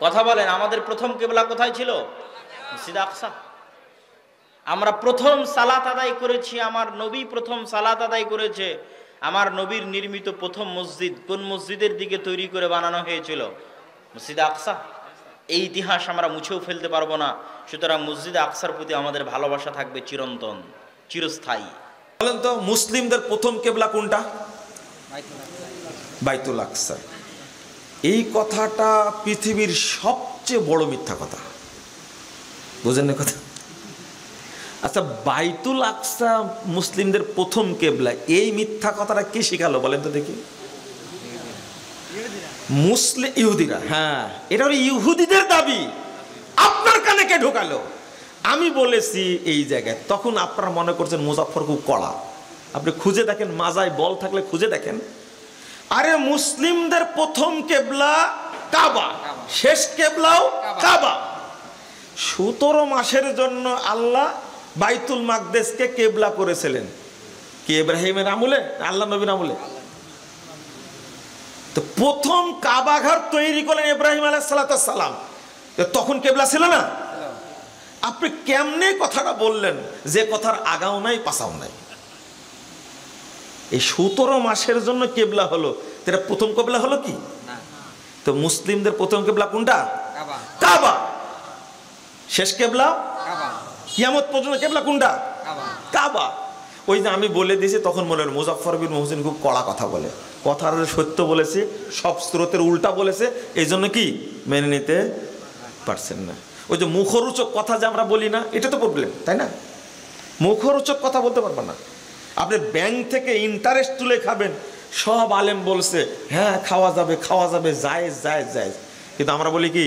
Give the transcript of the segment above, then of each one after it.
কথা বলেন, আমাদের প্রথম কিবলা কোথায় ছিল? মসজিদ আকসা। আমরা প্রথম সালাত আদায় করেছি, আমার নবী প্রথম সালাত আদায় করেছে। আমার নবীর নির্মিত প্রথম মসজিদ কোন মসজিদের দিকে তৈরি করে বানানো হয়েছিল? মসজিদ আকসা। এই ইতিহাস আমরা মুছেও ফেলতে পারবো না। সুতরাং মসজিদ আকসার প্রতি আমাদের ভালোবাসা থাকবে চিরন্তন, চিরস্থায়ী। বলেন তো, মুসলিমদের প্রথম কিবলা কোনটা? বাইতুল আকসা। এই কথাটা পৃথিবীর সবচেয়ে বড় মিথ্যা কথা, বুঝেন না কথা? আচ্ছা, বাইতুল আকসা মুসলিমদের প্রথম কিবলা, এই মিথ্যা কথাটা কে শিখালো বলেন তো দেখি? মুসলিম ইহুদিরা। হ্যাঁ, এটা হলো ইহুদিদের দাবি। আপনার কানে কে ঢোকালো? আমি বলেছি এই জায়গায়, তখন আপনারা মনে করছেন মুজাফফর খুব কড়া। আপনি খুঁজে দেখেন, মাজায় বল থাকলে খুঁজে দেখেন। আরে মুসলিমদের প্রথম কিবলা কাবা, শেষ কিবলাও কাবা। 17 মাসের জন্য আল্লাহ বাইতুল মাকদেসকে কিবলা করেছিলেন। কি ইব্রাহিমের আমলে, আল্লাহ নবীর আমলে? তো প্রথম কাবা ঘর তৈরি করলেন ইব্রাহিম আলাইহিস সালাম। তখন কিবলা ছিল না? আপনি কেমনে কথাটা বললেন যে কথার আগাও নাই পাছাও নাই? এই 17 মাসের জন্য কিবলা হলো, এটা প্রথম কিবলা হলো কি? তো মুসলিমদের প্রথম কিবলা কোনটা? কাবা। শেষ কিবলা কিয়ামত পর্যন্ত কিবলা কোনটা? কাবা। ওই যে আমি বলে দিয়েছি, তখন মনে হলো মুজাফফর বিন মুহসিন খুব কড়া কথা বলে, কথার সত্য বলেছি, সব স্রোতের উল্টা বলেছে, এই জন্য কি মেনে নিতে পারছেন না। ওই যে মুখরোচক কথা যে আমরা বলি না, এটা তো প্রবলেম, তাই না? মুখরোচক কথা বলতে পারবেন না। আপনি ব্যাংক থেকে ইন্টারেস্ট তুলে খাবেন, সব আলেম বলছে হ্যাঁ খাওয়া যাবে, খাওয়া যাবে, জায়েজ জায়েজ জায়েজ, কিন্তু আমরা বলি কি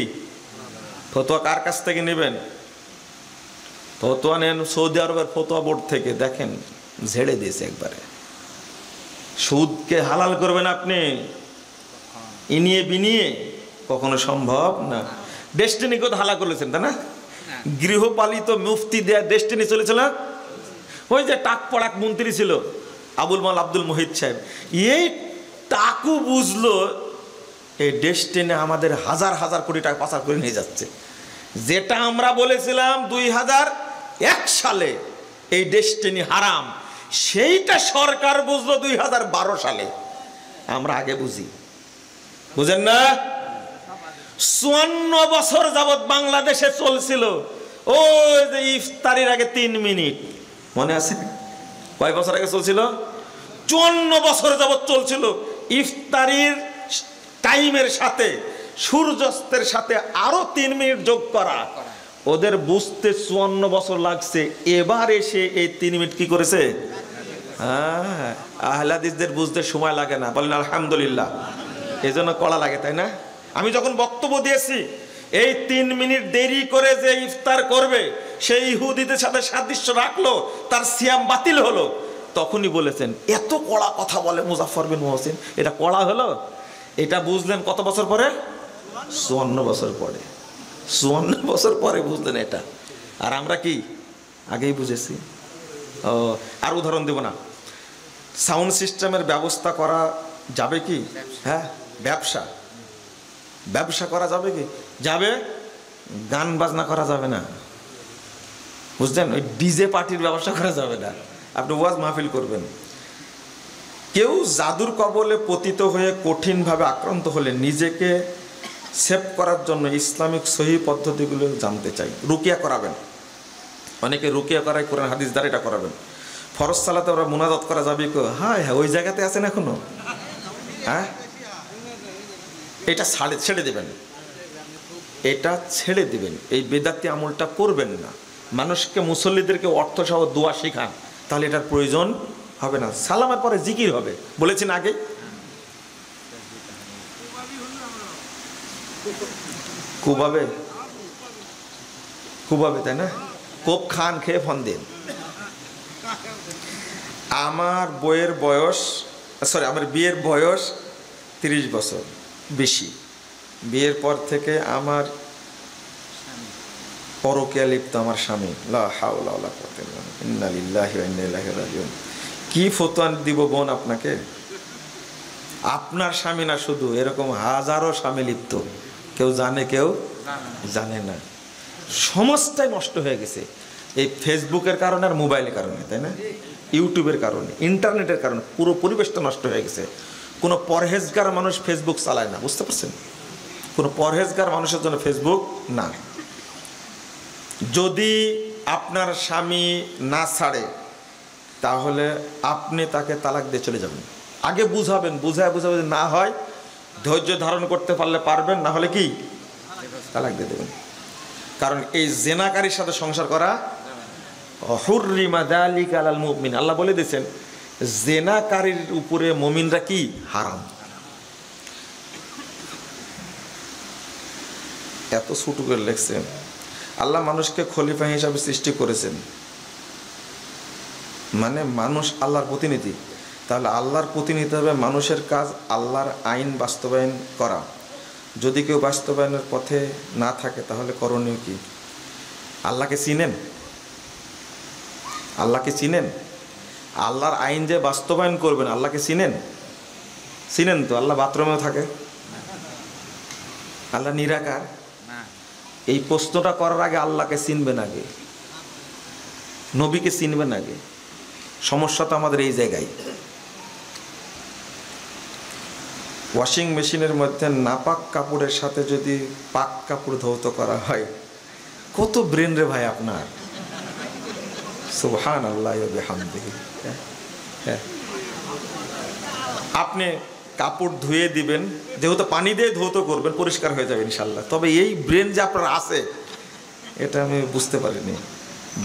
ফতোয়া কার কাছ থেকে নেবেন? ফতোয়া নেন সৌদি আরবের ফতোয়া বোর্ড থেকে, দেখেন ঝেড়ে দিয়েছে একবারে। সুদকে হালাল করবেন আপনি ইনিয়ে বিনিয়ে, কখনো সম্ভব না। ডেস্টিনিকে তো হালাল করেছেন, তাই না? গৃহপালিত মুফতি দেয়া ডেস্টিনি চলেছিল। ওই যে টাক পড়াক মন্ত্রী ছিল আবুল মাল আব্দুল মুহিত সাহেব, এই টাকু বুঝলো এই ডেস্টিনি আমাদের হাজার হাজার কোটি টাকা পাচার করে নিয়ে যাচ্ছে। যেটা আমরা বলেছিলাম 2001 সালে এই ডেস্টিনি হারাম, সেইটা সরকার বুঝলো 2012 সালে। আমরা আগে বুঝি, বুঝেন না? 54 বছর যাবৎ বাংলাদেশে চলছিল ওই যে ইফতারির আগে 3 মিনিট, মনে আছে? কয় বছর আগে চলছিল? 54 বছর যাবৎ চলছিল। ইফতারির টাইমের সাথে সূর্যাস্তের সাথে আরো 3 মিনিট যোগ করা, ওদের বুঝতে 54 বছর লাগছে। এবার এসে এই 3 মিনিট কি করেছে? হ্যাঁ, আহলে হাদিসদের বুঝতে সময় লাগে না, বলেন আলহামদুলিল্লাহ। এই জন্য কড়া লাগে, তাই না? আমি যখন বক্তব্য দিয়েছি এই 3 মিনিট দেরি করে যে ইফতার করবে সেই ইহুদিদের সাথে সাদৃশ্য রাখলো, তার সিয়াম বাতিল হলো, তখনই বলেছেন এত কড়া কথা বলে মুজাফফর বিন মুহসিন, এটা কড়া হলো। এটা বুঝলেন কত বছর পরে? 54 বছর পরে। 54 বছর পরে বুঝলেন এটা। আর আমরা কি আগেই বুঝেছি? ও, আর উদাহরণ দেব না। সাউন্ড সিস্টেমের ব্যবস্থা করা যাবে কি? হ্যাঁ, ব্যবসা ব্যবসা করা যাবে কি? যাবে, গান বাজনা করা যাবে না, বুঝলেন? ওই ডিজে পার্টির ব্যবসা করা যাবে না। আপনি ওয়াজ মাহফিল করবেন। কেউ জাদুর কবলে পতিত হয়ে কঠিনভাবে আক্রান্ত হলে নিজেকে সেভ করার জন্য ইসলামিক সহি পদ্ধতিগুলো জানতে চাই। রুকিয়া করাবেন, অনেকে রুকিয়া করাই, কোরআন হাদিস দ্বারা এটা করাবেন। ফরজ সালাতে ওরা মুনাজাত করা যাবে কি? হ্যাঁ হ্যাঁ, ওই জায়গাতে আছেন এখনো। হ্যাঁ, এটা ছেড়ে দেবেন, এটা ছেড়ে দিবেন। এই বেদাতি আমলটা করবেন না। মানুষকে, মুসল্লিদেরকে অর্থ সহ দোয়া শেখান, তাহলে এটার প্রয়োজন হবে না। সালামের পরে জিকির হবে, বলেছেন আগে। কুবাবে কুবাবে, তাই না? কোপ খান খেয়ে ফোন দিন। আমার বিয়ের বয়স 30 বছর বেশি। বিয়ের পর থেকে আমার পরকীয়া লিপ্ত আমার স্বামী। লা হাওলা ওয়ালা কুওয়াতা ইল্লা বিল্লাহ, ইন্না লিল্লাহি ওয়া ইন্না ইলাইহি রাজিউন। কি ফতোয়া দিব বোন আপনাকে? আপনার স্বামী না শুধু, এরকম হাজারো স্বামী লিপ্ত। কেউ জানে, কেউ জানে না। সমাজটাই নষ্ট হয়ে গেছে এই ফেসবুকের কারণে আর মোবাইলের কারণে, তাই না? ইউটিউবের কারণে, ইন্টারনেটের কারণে পুরো পরিবেশটা নষ্ট হয়ে গেছে। কোনো পরহেজগার মানুষ ফেসবুক চালায় না, বুঝতে পারছেন? কোনো পরহেজগার মানুষের জন্য ফেসবুক না। যদি আপনার স্বামী না ছাড়ে তাহলে আপনি তাকে তালাক দিয়ে চলে যাবেন। আগে বুঝাবেন, বুঝায় যদি না হয় ধৈর্য ধারণ করতে পারলে পারবেন, না হলে কি তালাক দিয়ে দেবেন। কারণ এই জেনাকারীর সাথে সংসার করা হুররিমা যালিকা আলাল মুমিন, আল্লাহ বলে দিয়েছেন জেনাকারীর উপরে মুমিনরা কি হারাম। এত ছোট করে লেখছেন। আল্লাহ মানুষকে খলিফা হিসাবে সৃষ্টি করেছেন, মানে মানুষ আল্লাহর প্রতিনিধি। তাহলে আল্লাহর প্রতিনিধি হবে মানুষের কাজ আল্লাহর আইন বাস্তবায়ন করা। যদি কেউ বাস্তবায়নের পথে না থাকে তাহলে করণীয় কি? আল্লাহকে চিনেন? আল্লাহকে চিনেন? আল্লাহর আইন যে বাস্তবায়ন করবেন আল্লাহকে চিনেন? চিনেন তো? আল্লাহ বাথরুমেও থাকে? আল্লাহ নিরাকার? এই প্রশ্নটা করার আগে আল্লাহকে চিনবেন, আগে নবীকে চিনবেন আগে। সমস্যা তো আমাদের এই জায়গায়। ওয়াশিং মেশিনের মধ্যে নাপাক কাপড়ের সাথে যদি পাক কাপড় ধৌত করা হয়, কত ব্রেন রে ভাই আপনার! সুবহানাল্লাহি ওয়া বিহামদিহি। আপনি কাপড় ধুয়ে দিবেন, যেহেতু পানি দিয়ে ধৌত করবেন, পরিষ্কার হয়ে যাবে ইনশাল্লাহ। তবে এই ব্রেন যে আপনার আছে এটা আমি বুঝতে পারিনি।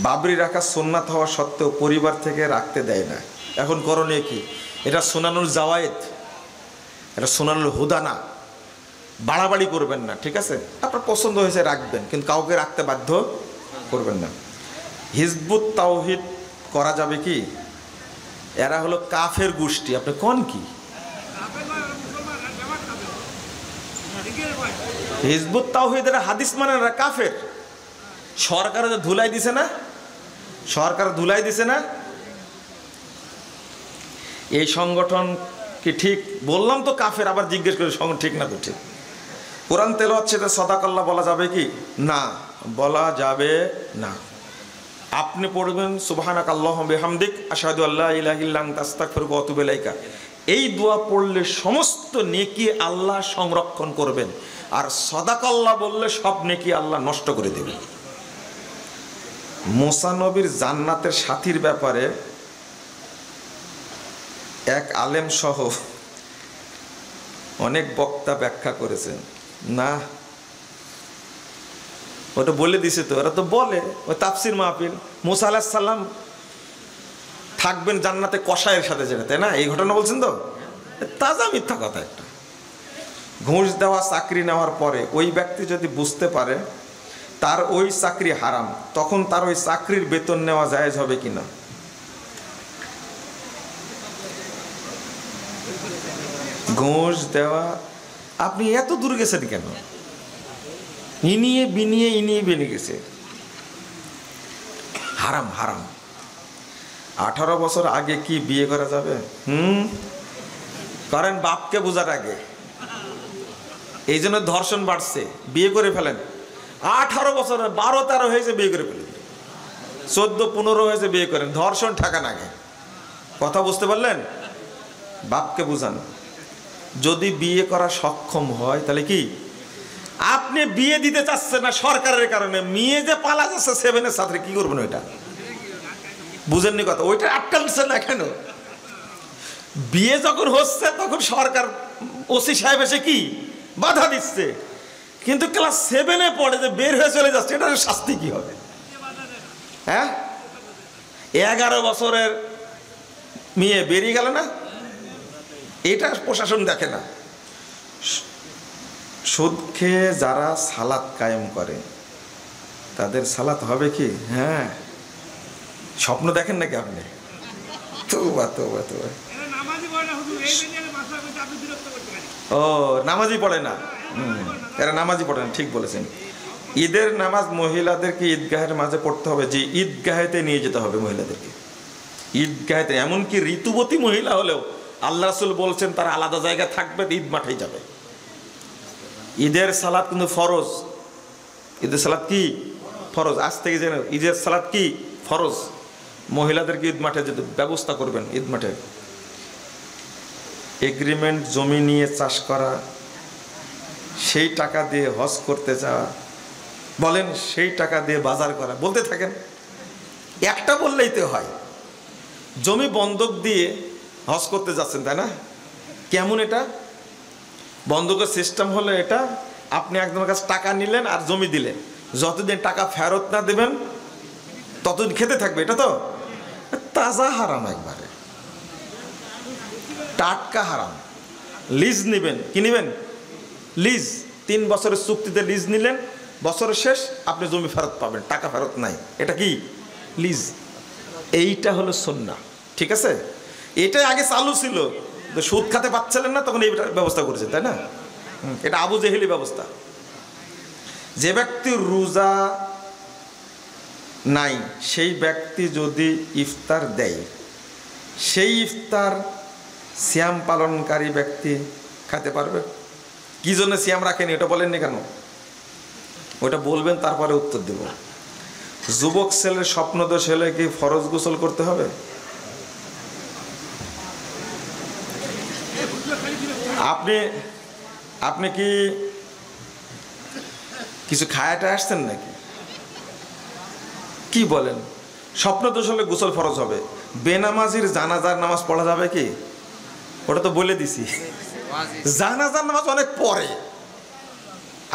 বাবরি রাখা সুন্নাত হওয়া সত্ত্বেও পরিবার থেকে রাখতে দেয় না। এখন করণীয় কি? এটা সুনানুল জাওয়ায়েদ, এটা সুনানুল হুদা না। বাড়াবাড়ি করবেন না, ঠিক আছে? আপনার পছন্দ হয়েছে রাখবেন, কিন্তু কাউকে রাখতে বাধ্য করবেন না। হিজবুত তাওহীদ করা যাবে কি? এরা হলো কাফের গোষ্ঠী। আপনি কোন কি? হিজবুত তাওহীদের হাদিস মানে না, কাফের। সরকার ধুলাই দিছে না, সরকার ধুলাই দিছে না। এই সংগঠন কি ঠিক? বললাম তো কাফের, আবার জিজ্ঞেস করে সংগঠন ঠিক না তো ঠিক। কোরআন তেলাওয়াত ছেড়ে সাদাকাল্লাহ বলা যাবে কি? না, বলা যাবে না। আপনি পড়বেন সুবহানাকাল্লাহুম্মা বিহামদিক আশহাদু আল্লা ইলাহা ইল্লা আনতা আস্তাগফিরুকা ওয়া আতুবু ইলাইকা। এই দোয়া পড়লে সমস্ত নেকি আল্লাহ সংরক্ষণ করবেন, আর সাদাকাল্লাহ বললে সব নেকি আল্লাহ নষ্ট করে দেবেন। মুসা নবীর জান্নাতের সাথীর ব্যাপারে এক আলেম সহ অনেক বক্তা ব্যাখ্যা করেছেন। না, ওটা বলে দিছে তো, ওরা তো বলে ওই তাফসির মাহফিল মুসা আলাইহিস সালাম থাকবেন জান্নাতে কসাইয়ের সাথে, যেটা, তাই না? এই ঘটনা বলছেন তো? তাজা মিথ্যা কথা একটা। ঘুষ দেওয়া চাকরি নেওয়ার পরে ওই ব্যক্তি যদি বুঝতে পারে তার ওই চাকরি হারাম, তখন তার ওই চাকরির বেতন নেওয়া জায়েজ হবে কিনা? ঘুষ দেওয়া, আপনি এত দূর গেছেন কেন? ইনিয়ে বিনিয়ে গেছে। হারাম হারাম। 18 বছর আগে কি বিয়ে করা যাবে? করেন, বাপকে বোঝার আগে। এই জন্য ধর্ষণ বাড়ছে। বিয়ে করে ফেলেন। 18 বছর, 12-13 হয়েছে বিয়ে করে ফেলেন, 14-15 হয়েছে বিয়ে করেন। ধর্ষণ ঠেকান আগে। কথা বুঝতে পারলেন? বাপকে বুঝান। যদি বিয়ে করা সক্ষম হয় তাহলে কি? আপনি বিয়ে দিতে চাচ্ছেন না সরকারের কারণে, মেয়ে যে পালা যাচ্ছে 7-এর ছাত্রী, কি করবেন ওইটা? বুঝেননি কথা? ওইটা আটকালছে না কেন? বিয়ে যখন হচ্ছে তখন সরকার ওসি সাহেব এসে কি বাধা দিচ্ছে, কিন্তু ক্লাস 7-এ পড়ে যে বের হয়ে চলে যাচ্ছে, এটার শাস্তি কি হবে? হ্যাঁ, 11 বছরের মেয়ে বেরিয়ে গেল না, এটা প্রশাসন দেখে না। সুদ খেয়ে যারা সালাত কায়েম করে তাদের সালাত হবে কি? হ্যাঁ, স্বপ্ন দেখেন নাকি আপনি? তোবা তোবা তোবা। ও, নামাজই পড়ে না, এরা নামাজই পড়ে না, ঠিক বলেছেন। ঈদের নামাজ মহিলাদেরকে ঈদগাহের মাঝে পড়তে হবে, যে ঈদগাহেতে নিয়ে যেতে হবে মহিলাদেরকে, ঈদগাহেতে। এমনকি ঋতুবতী মহিলা হলেও আল্লাহ রাসূল বলছেন তারা আলাদা জায়গায় থাকবে, ঈদ মাঠেই যাবে। ঈদের সালাত কিন্তু ফরজ। ঈদের সালাত কি ফরজ। আজ থেকে জেনে ঈদের সালাত কি ফরজ। মহিলাদেরকে ঈদ মাঠে যেতে ব্যবস্থা করবেন। ঈদ মাঠে এগ্রিমেন্ট জমি নিয়ে চাষ করা, সেই টাকা দিয়ে হজ করতে যাওয়া, বলেন সেই টাকা দিয়ে বাজার করা, বলতে থাকেন। একটা বললেই তো হয়। জমি বন্ধক দিয়ে হজ করতে যাচ্ছেন, তাই না? কেমন এটা? বন্ধকের সিস্টেম হলো এটা, আপনি একজনের কাছে টাকা নিলেন আর জমি দিলেন, যতদিন টাকা ফেরত না দেবেন ততদিন খেতে থাকবে। এটা তো তাজা হারাম, একবারে টাটকা হারাম। লিজ নেবেন, কি নেবেন? লিজ। 3 বছরের চুক্তিতে লিজ নিলেন, বছরের শেষ আপনি জমি ফেরত পাবেন, টাকা ফেরত নাই। এটা কি? লিজ। এইটা হলো সুন্নাহ, ঠিক আছে? এটাই আগে চালু ছিল, তো সুদ খাতে পাচ্ছিলেন না, তখন এই ব্যবস্থা করেছে, তাই না? এটা আবু জেহেলি ব্যবস্থা। যে ব্যক্তির রোজা নাই সেই ব্যক্তি যদি ইফতার দেয়, সেই ইফতার সিয়াম পালনকারী ব্যক্তি খেতে পারবে। কি জন্য সিয়াম রাখেনি ওটা বলেননি কেন? ওটা বলবেন, তারপরে উত্তর দেব। যুবক ছেলের স্বপ্নদোষ হলে কি ফরজ গোসল করতে হবে? আপনি কি কিছু খায়াটা আসছেন নাকি? কি বলেন? স্বপ্নদোষ হলে গোসল ফরজ হবে। বেনামাজির জানাজার নামাজ পড়া যাবে কি? ওটা তো বলে দিছি। জানাজার নামাজ অনেক পরে,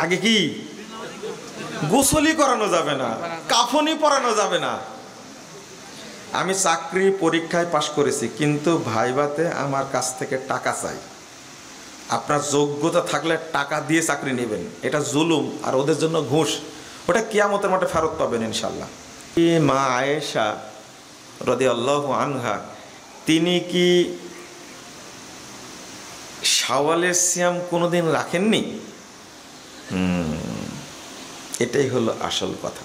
আগে কি গোসলই করানো যাবে না, কাফনই পরানো যাবে না। আমি চাকরি পরীক্ষায় পাশ করেছি, কিন্তু ভাইভাতে আমার কাছ থেকে টাকা চাই। আপনার যোগ্যতা থাকলে টাকা দিয়ে চাকরি নেবেন, এটা জুলুম। আর ওদের জন্য ঘুষ, ওটা কিয়ামতের মাঠে ফেরত পাবেন ইনশাল্লাহ। মা আয়েশা রাদিয়াল্লাহু আনহা, তিনি কি শাওয়ালের সিয়াম কোনোদিন রাখেননি? এটাই হলো আসল কথা।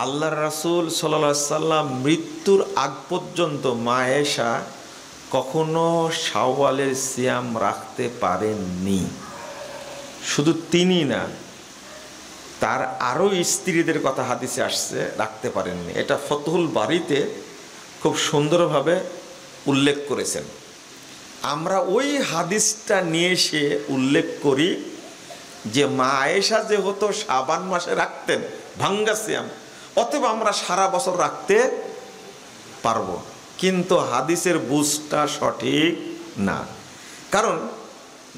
আল্লাহর রাসূল সাল্লাল্লাহু আলাইহি সাল্লাম মৃত্যুর আগ পর্যন্ত মা আয়েশা কখনো শাওয়ালের সিয়াম রাখতে পারেননি। শুধু তিনি না, তার আরও স্ত্রীদের কথা হাদিসে আসছে রাখতে পারেননি। এটা ফতহুল বারীতে খুব সুন্দরভাবে উল্লেখ করেছেন। আমরা ওই হাদিসটা নিয়ে এসে উল্লেখ করি যে মা আয়েশা যেহেতু শাবান মাসে রাখতেন ভাঙ্গা সিয়াম, অতএব আমরা সারা বছর রাখতে পারবো। কিন্তু হাদিসের বুঝটা সঠিক না। কারণ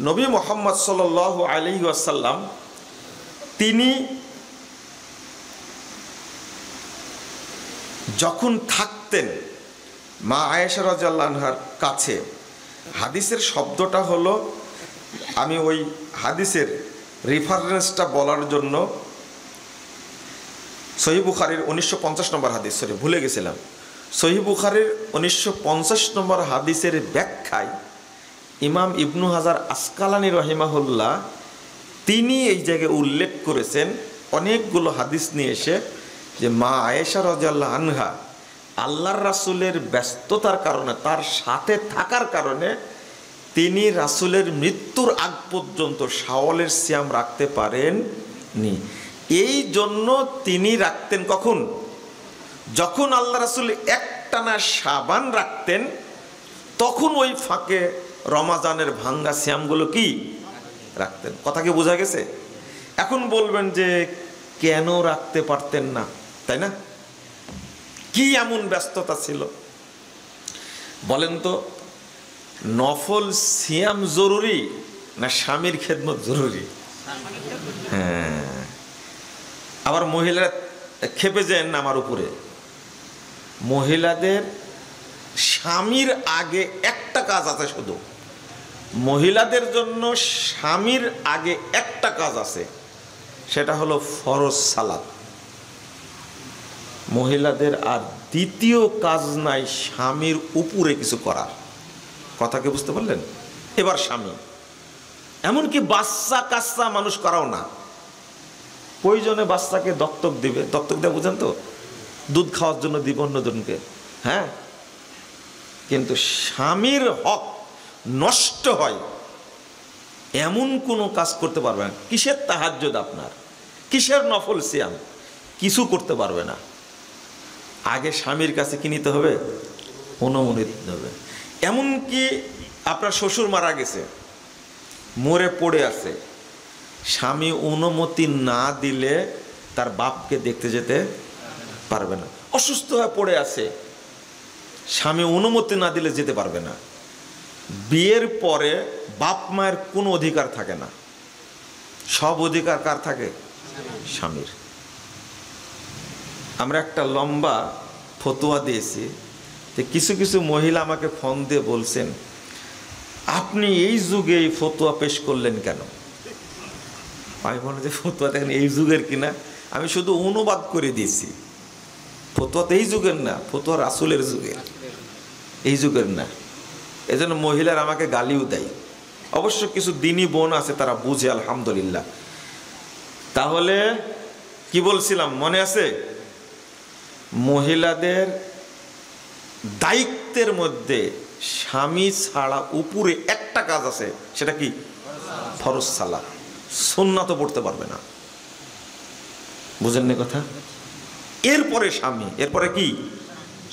নবী মুহাম্মদ সাল্লাল্লাহু আলাইহি ওয়াসাল্লাম তিনি যখন থাকতেন মা আয়েশা রাদিয়াল্লাহু আনহার কাছে, হাদিসের শব্দটা হলো, আমি ওই হাদিসের রেফারেন্সটা বলার জন্য সহিহ বুখারীর 1950 নম্বর হাদিস, ভুলে গেছিলাম। সহিহ বুখারীর 1950 নম্বর হাদিসের ব্যাখ্যায় ইমাম ইবনু হাজার আসকালানি রহিমাহুল্লাহ তিনি এই জায়গায় উল্লেখ করেছেন অনেকগুলো হাদিস নিয়ে এসে, যে মা আয়েশা রাদিয়াল্লাহু আনহা আল্লাহর রাসূলের ব্যস্ততার কারণে, তার সাথে থাকার কারণে তিনি রাসূলের মৃত্যুর আগ পর্যন্ত শাওয়ালের সিয়াম রাখতে পারেননি। এই জন্য তিনি রাখতেন কখন? যখন আল্লাহ রাসূল একটানা শাবান রাখতেন, তখন ওই ফাঁকে রমাজানের ভাঙ্গা সিয়ামগুলো কি রাখতেন। কথা কি বোঝা গেছে? এখন বলবেন যে কেন রাখতে পারতেন না, তাই না? কি এমন ব্যস্ততা ছিল বলেন তো? নফল সিয়াম জরুরি না স্বামীর খেদমত জরুরি? হ্যাঁ। আবার মহিলারা খেপে যান আমার উপরে। মহিলাদের স্বামীর আগে একটা কাজ আছে, শুধু মহিলাদের জন্য স্বামীর আগে একটা কাজ আছে, সেটা হলো ফরজ সালাত। মহিলাদের আর দ্বিতীয় কাজ নাই স্বামীর উপরে কিছু করার। কথা কি বুঝতে পারলেন? এবার স্বামী, এমনকি বাচ্চা কাচ্চা মানুষ করাও না। প্রয়োজনে বাচ্চাকে দত্তক দিবে, দত্তক দেওয়া বুঝেন তো, দুধ খাওয়ার জন্য দিব অন্যজনকে, হ্যাঁ। কিন্তু স্বামীর হক নষ্ট হয় এমন কোনো কাজ করতে পারবে না। কিসের তাহাজ্জুদ আপনার, কিসের নফল সিয়াম, কিছু করতে পারবে না। আগে স্বামীর কাছে কি নিতে হবে? অনুমতি নিতে হবে। এমনকি আপনার শ্বশুর মারা গেছে, মরে পড়ে আছে, স্বামী অনুমতি না দিলে তার বাপকে দেখতে যেতে পারবে না। অসুস্থ হয়ে পড়ে আছে, স্বামী অনুমতি না দিলে যেতে পারবে না। বিয়ের পরে বাপ মায়ের কোনো অধিকার থাকে না, সব অধিকার কার থাকে? স্বামীর। আমরা একটা লম্বা ফতোয়া দিয়েছি, যে কিছু কিছু মহিলা আমাকে ফোন দিয়ে বলছেন, আপনি এই যুগে এই ফতোয়া পেশ করলেন কেন? আমি বলি যে ফতোয়া দেখেন এই যুগের কিনা, আমি শুধু অনুবাদ করে দিয়েছি। ফতোয়া তো এই যুগের না, ফতোয়া রাসূলের যুগের, এই যুগের না। এজন্য মহিলার আমাকে গালিও দেয়। অবশ্য কিছু দিনী বোন আছে, তারা বুঝে, আলহামদুলিল্লাহ। তাহলে কি বলছিলাম মনে আছে? মহিলাদের দায়িত্বের মধ্যে স্বামী ছাড়া উপরে একটা কাজ আছে, সেটা কি? ফরজ সালাত। সুন্নাত পড়তে পারবে না, বুঝেননি কথা? এরপরে স্বামী, এরপরে কি?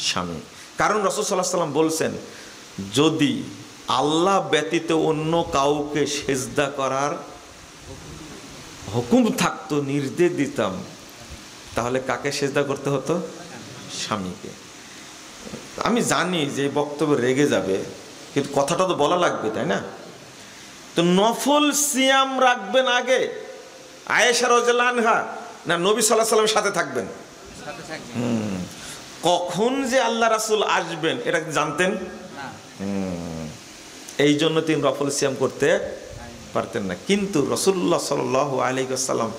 স্বামী। কারণ রাসূল সাল্লাল্লাহু আলাইহি ওয়াসাল্লাম বলছেন, যদি আল্লাহ ব্যতীত অন্য কাউকে সেজদা করার হুকুম থাকতো, নির্দেশ দিতাম, তাহলে কাকে সেজদা করতে হতো? স্বামীকে। আমি জানি যে বক্তব্য রেগে যাবে, কিন্তু কথাটা তো বলা লাগবে, তাই না? তো নফল সিয়াম রাখবেন আগে আয়েশা রাদিয়াল্লাহু আনহা, না নবী সাল্লাল্লাহু আলাইহি ওয়াসাল্লামের সাথে থাকবেন? কখন যে আল্লাহ রাসূল আসবেন এটা জানতেন না। এই জন্য তিনি নফল সিয়াম করতে পারতেন না। কিন্তু রাসূলুল্লাহ সাল্লাল্লাহু আলাইহি ওয়াসাল্লাম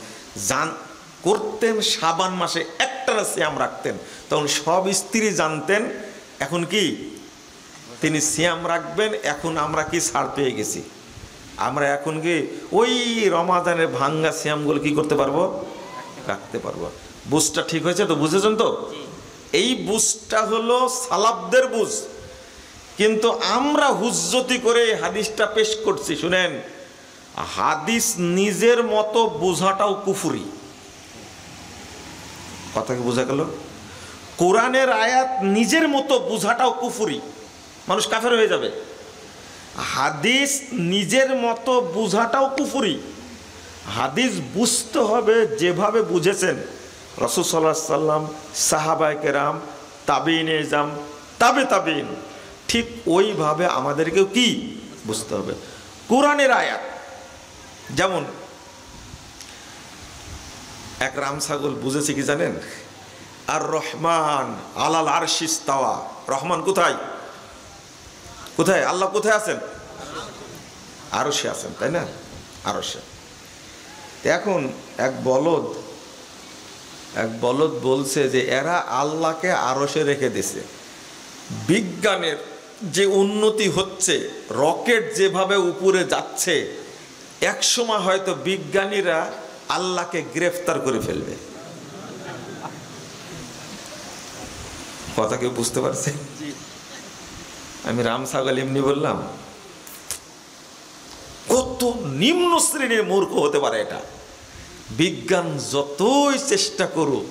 করতেন, শাবান মাসে একটানা সিয়াম রাখতেন। তখন সব স্ত্রী জানতেন এখন কি তিনি সিয়াম রাখবেন। এখন আমরা কি ছাড় পেয়ে গেছি, আমরা এখন কি ওই রমাদানের ভাঙ্গা সিয়ামগুলো কি করতে পারবো? রাখতে পারবো। বুঝটা ঠিক হয়েছে তো? বুঝেছেন তো? এই বুঝটা হলো সালাফদের বুঝ, কিন্তু আমরা হুজ্জতি করে হাদিসটা পেশ করছি। শুনেন, হাদিস নিজের মতো বোঝাটাও কুফরি। কথা কি বোঝা গেল? কোরআনের আয়াত নিজের মতো বোঝাটাও কুফরি, মানুষ কাফের হয়ে যাবে। হাদিস নিজের মতো বোঝাটাও কুফরি। হাদিস বুঝতে হবে যেভাবে বুঝেছেন রাসূল সাল্লাল্লাহু আলাইহি সাল্লাম, সাহাবায়ে কেরাম, তাবিঈন এজাম, তাবিঈন, ঠিক ওইভাবে আমাদেরকেও কি বুঝতে হবে। কোরআনের আয়াত যেমন এক রাম ছাগল বুঝেছে কি জানেন? আর রহমান আলাল আরশি ইস্তাওয়া। রহমান কোথায়? কোথায়? আল্লাহ কোথায় আছেন? আরশে আছেন, তাই না? আরশে। এখন এক বলদ বলছে যে এরা আল্লাহকে আরশে রেখে দিয়েছে। বিজ্ঞানের যে উন্নতি হচ্ছে, রকেট যেভাবে উপরে যাচ্ছে, একসময় হয়তো বিজ্ঞানীরা আল্লাহকে গ্রেফতার করে ফেলবে। কথা কেউ বুঝতে পারছে? আমি রাম ছাগল এমনি বললাম? কত নিম্ন শ্রেণীর মূর্খ হতে পারে এটা! বিজ্ঞান যতই চেষ্টা করুক,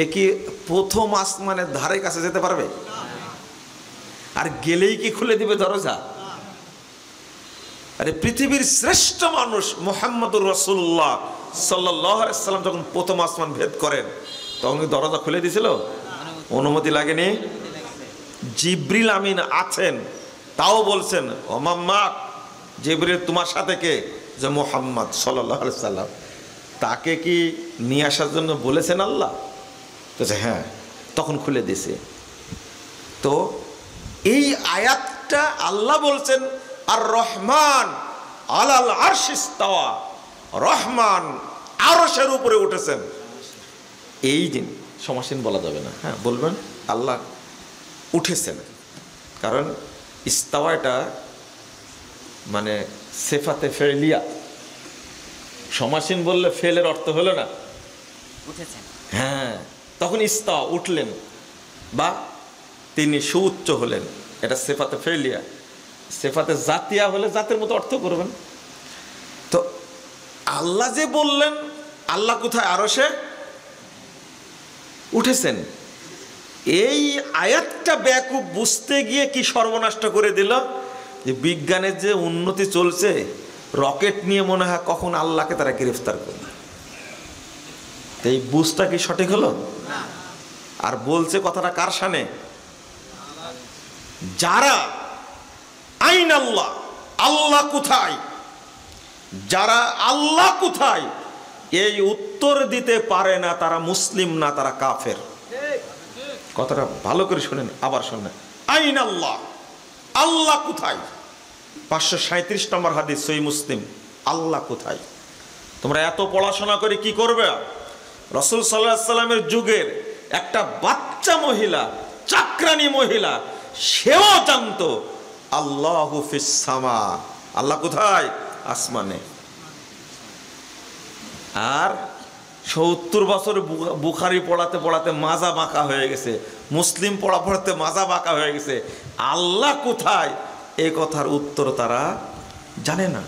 এ কি প্রথম আসমানের ধারে কাছে যেতে পারবে? আর গেলেই কি খুলে দিবে দরজা? আরে পৃথিবীর শ্রেষ্ঠ মানুষ মুহাম্মদুর রাসূলুল্লাহ সাল্লাল্লাহু আলাইহি ওয়াসাল্লাম যখন প্রথম আসমান ভেদ করেন, তখন কি দরজা খুলে দিয়েছিল? অনুমতি লাগেনি। জিবরিল আমিন আছেন, তাও বলছেন ওমাম্মা জিবরিল তোমার সাথে কে? যে মুহাম্মদ সাল্লাল্লাহু আলাইহি ওয়াসাল্লাম। তাকে কি নিয়ে আসার জন্য বলেছেন আল্লাহ? বলছে হ্যাঁ, তখন খুলে দিয়েছে। তো এই আয়াতটা আল্লাহ বলছেন আর রহমান আলাল আরশি ইস্তাওয়া, রহমান আরশের উপরে উঠেছেন। এই দিন সমাসীন বলা যাবে না, হ্যাঁ বলবেন আল্লাহ উঠেছেন, কারণ ইস্তাওয়া এটা মানে সেফাতে ফেলিয়া। সমাসীন বললে ফেলের অর্থ হলো না উঠেছেন, হ্যাঁ তখন ইস্তাওয়া উঠলেন বা তিনি সুউচ্চ হলেন, এটা সেফাতে ফেলিয়া। সেফাতে জাতিয়া হলে জাতের মতো অর্থ করবেন। আল্লাহ যে বললেন, আল্লাহ কোথায়? আরশে উঠেছেন। এই আয়াতটা ব্যাকুব বুঝতে গিয়ে কি সর্বনাশ করে দিল, যে বিজ্ঞানের যে উন্নতি চলছে, রকেট নিয়ে মনে হয় কখন আল্লাহকে তারা গ্রেফতার করবে। এই বুঝটা কি সঠিক হলো? আর বলছে কথাটা কার শানে? যারা আইন আল্লাহ, আল্লাহ কোথায়, যারা আল্লাহ কোথায় এই উত্তর দিতে পারে না, তারা মুসলিম না, তারা কাফের। কথাটা ভালো করে শুনেন, আবার শুনেন। আইন আল্লাহ, আল্লাহ কোথায়? 537 নম্বর হাদিস সহিহ মুসলিম। আল্লাহ কোথায়? তোমরা এত পড়াশোনা করে কি করবে? রাসূল সাল্লাল্লাহু আলাইহি সাল্লামের যুগের একটা বাচ্চা মহিলা, চাকরানি মহিলা, সেও জানতো আল্লাহু ফিস সামা, আল্লাহ কোথায়? আসমানে। আর 70 বছর বুখারি পড়াতে পড়াতে মাজা বাঁকা হয়ে গেছে, মুসলিম পড়াতে মাজা বাঁকা হয়ে গেছে। আল্লাহ কোথায় এই কথার উত্তর তারা জানে না।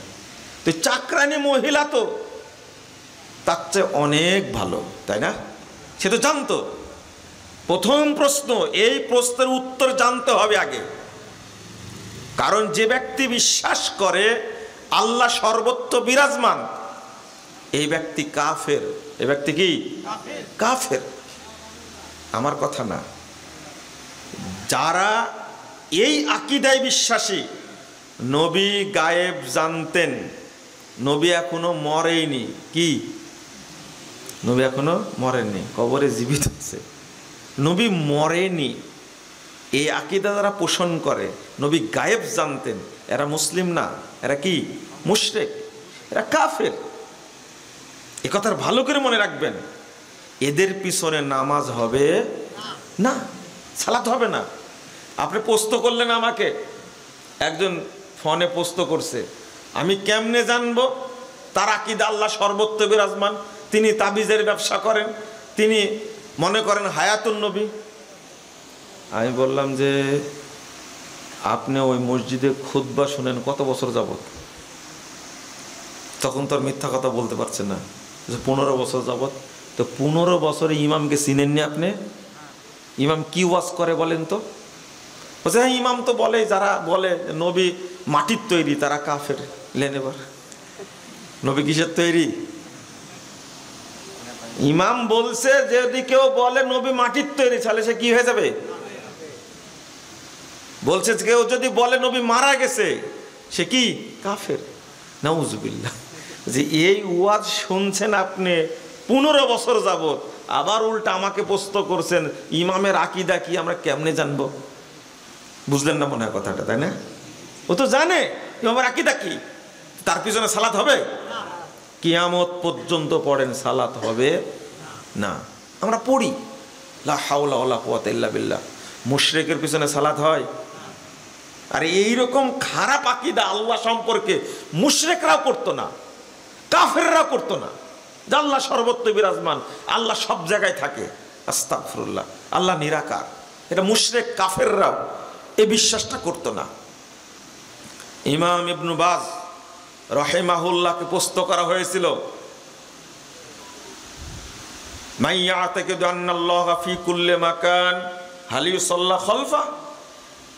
তো চাকরানি মহিলা তো তার চেয়ে অনেক ভালো, তাই না? সে তো জানতো। প্রথম প্রশ্ন, এই প্রশ্নের উত্তর জানতে হবে আগে। কারণ যে ব্যক্তি বিশ্বাস করে আল্লাহ সর্বত্র বিরাজমান, এই ব্যক্তি কাফের। এই ব্যক্তি কি? কাফের। আমার কথা না। যারা এই আকীদায় বিশ্বাসী, নবী গায়েব জানতেন, নবী এখনো মরেনি। কি? নবী এখনো মরেননি, কবরে জীবিত আছে। নবী মরেনি, এই আকীদা যারা পোষণ করে, নবী গায়েব জানতেন, এরা মুসলিম না, এরা কি? মুশরিক, এরা কাফের। এ কথার ভালো করে মনে রাখবেন। এদের পিছনে নামাজ হবে না, সালাত হবে না। আপনি প্রশ্ন করলেন আমাকে, একজন ফোনে প্রশ্ন করছে, আমি কেমনে জানবো তার আকীদা আল্লাহ সর্বত্র বিরাজমান? তিনি তাবিজের ব্যবসা করেন, তিনি মনে করেন হায়াতুন নবী। আমি বললাম যে আপনি ওই মসজিদে খুতবা শুনেন কত বছর যাবত? তখন তো আর মিথ্যা কথা বলতে পারছেন না, 15 বছর যাবত। তো 15 বছরে ইমামকে চিনেননি আপনি? ইমাম কি ওয়াজ করে বলেন তো? বলছে হ্যাঁ, ইমাম তো বলে, যারা বলে নবী মাটির তৈরি তারা কাফের। লেন এবার, নবী কিসের তৈরি? ইমাম বলছে যদি কেউ বলে নবী মাটির তৈরি, তাহলে সে কি হয়ে যাবে? বলছে কেউ যদি বলে নবী মারা গেছে, সে কি? কাফের। নাউজুবিল্লাহ। যে এই ওয়াজ শুনছেন আপনি 15 বছর যাবত, আবার উল্টা আমাকে প্রশ্ন করছেন ইমামের আকীদা কি, আমরা কেমনে জানবো? বুঝলেন না মনে হয় কথাটা, তাই না? ও তো জানে ইমামের আকীদা কি। তার পিছনে সালাত হবে? কিয়ামত পর্যন্ত পড়েন, সালাত হবে না। আমরা পড়ি লা হাওলা ওয়ালা কুওয়াতা ইল্লা বিল্লাহ, মুশরিকের পিছনে সালাত হয়? আর এইরকম খারাপ আকীদা আল্লাহ সম্পর্কে মুশরিকরাও করতো না, কাফেররাও করতো না। যে আল্লাহ সর্বত্র বিরাজমান, আল্লাহ সব জায়গায় থাকে, আস্তাগফিরুল্লাহ, আল্লাহ নিরাকার, এটা মুশরিক কাফেররাও এই বিশ্বাসটা করতো না। ইমাম ইবনে বাজ রাহিমাহুল্লাহকে প্রশ্ন করা হয়েছিল, মাইয়াতাকিদু আন্নাল্লাহা ফি কুল্লি মাকান হাল ইউসাল্লা খালফা,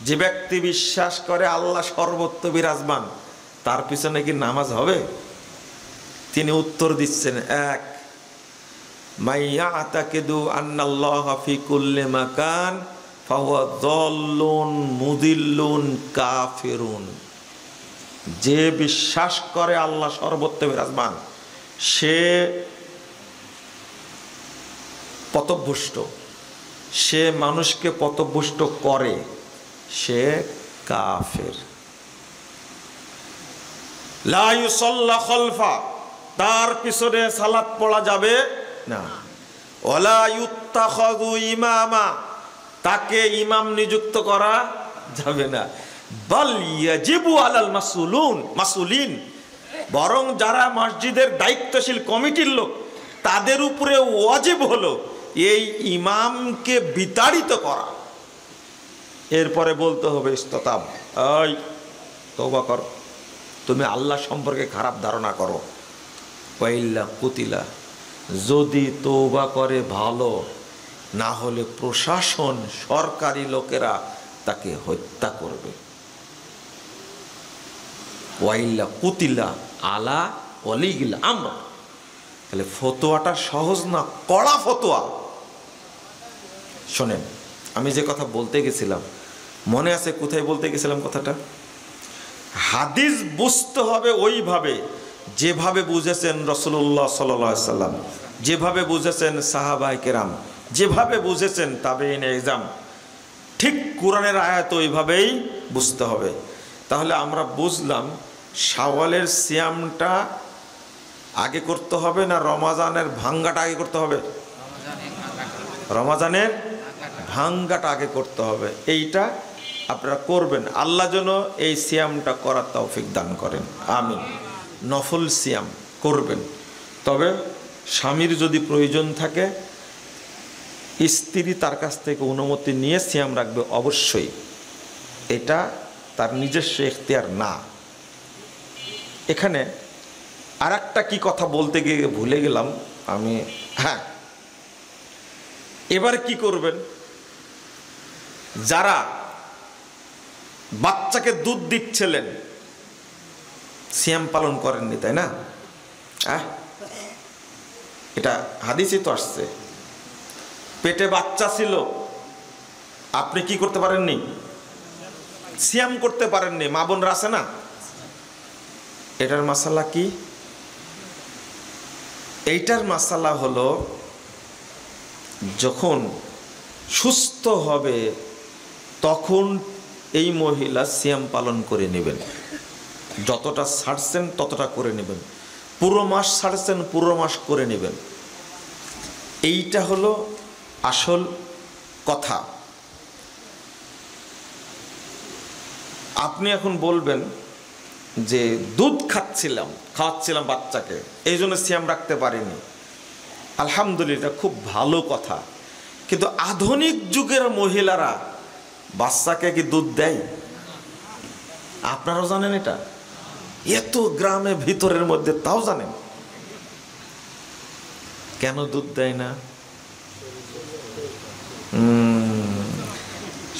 যে ব্যক্তি বিশ্বাস করে আল্লাহ সর্বত্র বিরাজমান, তার পিছনে কি নামাজ হবে? তিনি উত্তর দিচ্ছেন, এক, মাইয়াতাকিদু আন্নাল্লাহা ফি কুল্লি মাকান ফাহুয়া যাল্লুন মুদিল্লুন কাফিরুন। যে বিশ্বাস করে আল্লাহ সর্বত্র বিরাজমান, সে পথভ্রষ্ট, সে মানুষকে পথভ্রষ্ট করে, সে কাফের। লা ইউসাল্লা খালফা, তার পিছনে সালাত পড়া যাবে না। ওয়ালা ইউত্তাখাযু ইমামা, তাকে ইমাম নিযুক্ত করা যাবে না। বাল ইয়াজিবু আলাল মাসউলিন, বরং যারা মসজিদের দায়িত্বশীল কমিটির লোক, তাদের উপরে ওয়াজিব হলো এই ইমামকে বিতাড়িত করা। এরপরে বলতে হবে ইস্তাতাব, এই তওবা কর, তুমি আল্লাহ সম্পর্কে খারাপ ধারণা করো, ওয়াইল্লা কুতিলা, যদি তওবা করে ভালো, না হলে প্রশাসন সরকারি লোকেরা তাকে হত্যা করবে। ওয়াইল্লা কুতিলা আলা ওয়ালিগিল আমর। তাহলে ফতোয়াটা সহজ না, কড়া ফতোয়া। শোনেন, আমি যে কথা বলতে গেছিলাম, মনে আছে কোথায় বলতে গেছিলাম কথাটা? হাদিস বুঝতে হবে ওইভাবে যেভাবে বুঝেছেন রাসূলুল্লাহ সাল্লাল্লাহু আলাইহি সাল্লাম, যেভাবে বুঝেছেন সাহাবায়ে কেরাম, যেভাবে বুঝেছেন তাবেঈন ইজম, ঠিক কোরআনের আয়াত ওইভাবেই বুঝতে হবে। তাহলে আমরা বুঝলাম শাওয়ালের সিয়ামটা আগে করতে হবে না রমাজানের ভাঙ্গাটা আগে করতে হবে? রমাজানের ভাঙ্গাটা আগে করতে হবে। এইটা আপনারা করবেন, আল্লাহ যেন এই সিয়ামটা করার তৌফিক দান করেন, আমিন। নফল সিয়াম করবেন, তবে স্বামীর যদি প্রয়োজন থাকে স্ত্রী তার কাছ থেকে অনুমতি নিয়ে সিয়াম রাখবে অবশ্যই, এটা তার নিজস্ব ইখতিয়ার না। এখানে আর একটা কি কথা বলতে গিয়ে ভুলে গেলাম আমি, হ্যাঁ, এবার কি করবেন? যারা বাচ্চাকে দুধ দিচ্ছিলেন, সিয়াম পালন করেননি, তাই না? এটা হাদিসে তো আসছে, পেটে বাচ্চা ছিল, আপনি কি করতে পারেননি? সিয়াম করতে পারেননি। মা বোনরা আছে না? এটার মাসালা কি? এইটার মাসালা হলো, যখন সুস্থ হবে তখন এই মহিলা সিয়াম পালন করে নেবেন। যতটা ছাড়ছেন ততটা করে নেবেন, পুরো মাস ছাড়ছেন পুরো মাস করে নেবেন। এইটা হলো আসল কথা। আপনি এখন বলবেন যে দুধ খাওয়াচ্ছিলাম বাচ্চাকে, এই জন্য সিয়াম রাখতে পারিনি। আলহামদুলিল্লাহ, খুব ভালো কথা। কিন্তু আধুনিক যুগের মহিলারা বাচ্চাকে কি দুধ দেয়? আপনারাও জানেন এটা? এত গ্রামে ভিতরের মধ্যে তাও জানেন। কেন দুধ দেয় না?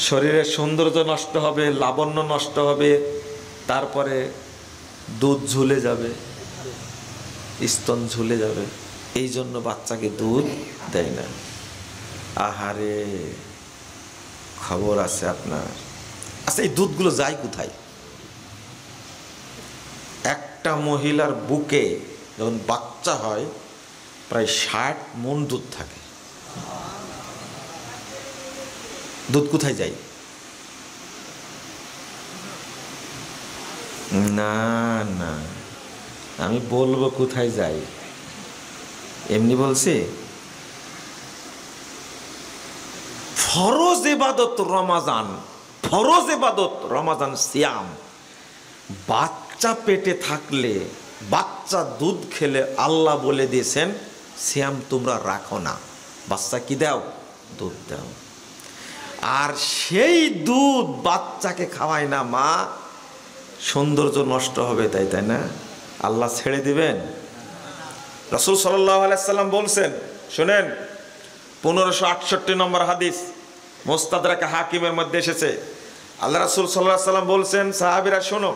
শরীরের সৌন্দর্য নষ্ট হবে, লাবণ্য নষ্ট হবে, তারপরে দুধ ঝুলে যাবে, স্তন ঝুলে যাবে, এই জন্য বাচ্চাকে দুধ দেয় না। আহারে, খবর আছে আপনার? আচ্ছা, এই দুধগুলো যায় কোথায়? একটা মহিলার বুকে যখন বাচ্চা হয় প্রায় 60 মণ দুধ থাকে। দুধ কোথায় যায়? না না, আমি বলবো কোথায় যায়, এমনি বলছি। ফরজ ইবাদত রমাজান, ফরজ ইবাদত রমাজান সিয়াম, বাচ্চা পেটে থাকলে, বাচ্চা দুধ খেলে আল্লাহ বলে দিয়েছেন সিয়াম তোমরা রাখো না। বাচ্চা কি দাও? দুধ দাও। আর সেই দুধ বাচ্চাকে খাওয়ায় না মা, সৌন্দর্য নষ্ট হবে, তাই না? আল্লাহ ছেড়ে দিবেন? রাসূল সাল্লাল্লাহু আলাইহি সাল্লাম বলছেন, শুনেন, 1568 নম্বর হাদিস, মুস্তাদরাক হাকিমের মধ্যে এসেছে। আল্লাহ রাসূল সাল্লাল্লাহু আলাইহি সাল্লাম বলছেন, সাহাবীরা শোনো,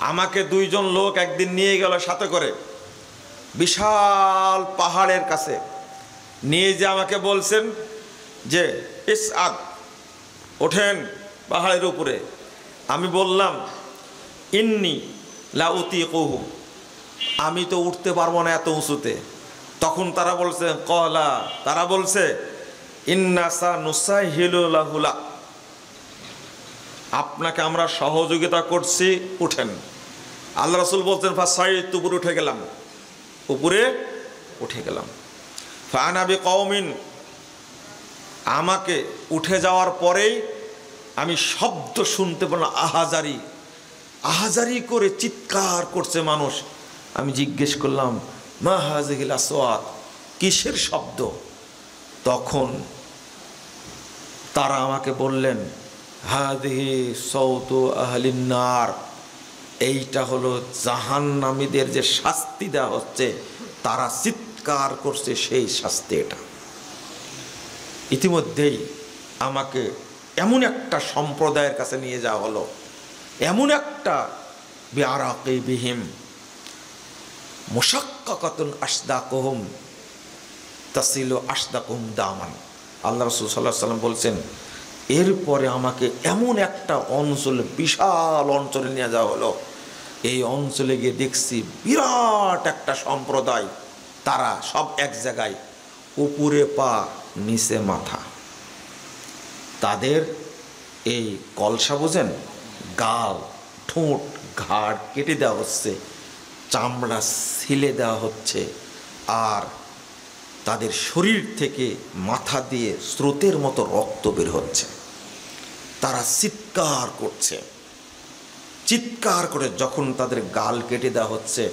আমাকে 2 জন লোক একদিন নিয়ে গেল সাথে করে বিশাল পাহাড়ের কাছে, নিয়ে যে আমাকে বলছেন যে ইসআদ, ওঠেন পাহাড়ের উপরে। আমি বললাম ইন্নি লা উতিকুহু, আমি তো উঠতে পারবো না এত উঁচুতে। তখন তারা বলছে, কলা, তারা বলছে ইন্না সানুসাহিলু লাহু, আপনাকে আমরা সহযোগিতা করছি, উঠেন। আল্লাহ রাসূল বলছেন ফাসাইত, উপরে উঠে গেলাম, উপরে উঠে গেলাম। ফাআনা বিকওমিন, আমাকে উঠে যাওয়ার পরেই আমি শব্দ শুনতে পেলাম, আহাজারি, আহাজারি করে চিৎকার করছে মানুষ। আমি জিজ্ঞেস করলাম মা হাযিহিল আসওয়াত, কিসের শব্দ? তখন তারা আমাকে বললেন হাদিহি সাউতু আহলিন নার, এইটা হলো জাহান্নামীদের যে শাস্তি দেওয়া হচ্ছে, তারা চিৎকার করছে সেই শাস্তি এটা। ইতিমধ্যেই আমাকে এমন একটা সম্প্রদায়ের কাছে নিয়ে যাওয়া হলো, এমন একটা বিআরাকি বিহিম মুশাক্কাকাতুন আসদাকুহুম তাসিলু আসদাকুহুম দামান। আল্লাহ রাসূল সাল্লাল্লাহু আলাইহি ওয়াসাল্লাম বলছেন, এরপরে আমাকে এমন একটা অঞ্চলে, বিশাল অঞ্চলে নিয়ে যাওয়া হলো। এই অঞ্চলে গিয়ে দেখছি বিরাট একটা সম্প্রদায়, তারা সব এক জায়গায়, উপরে পা নিচে মাথা। তাদের এই কলসা বোঝেন, গাল, ঠোঁট, ঘাড় কেটে দেওয়া হচ্ছে, চামড়া ছিলে দেওয়া হচ্ছে, আর তাদের শরীর থেকে মাথা দিয়ে স্রোতের মতো রক্ত বের হচ্ছে। তারা চিৎকার করছে, চিৎকার করে যখন তাদের গাল কেটে দেওয়া হচ্ছে,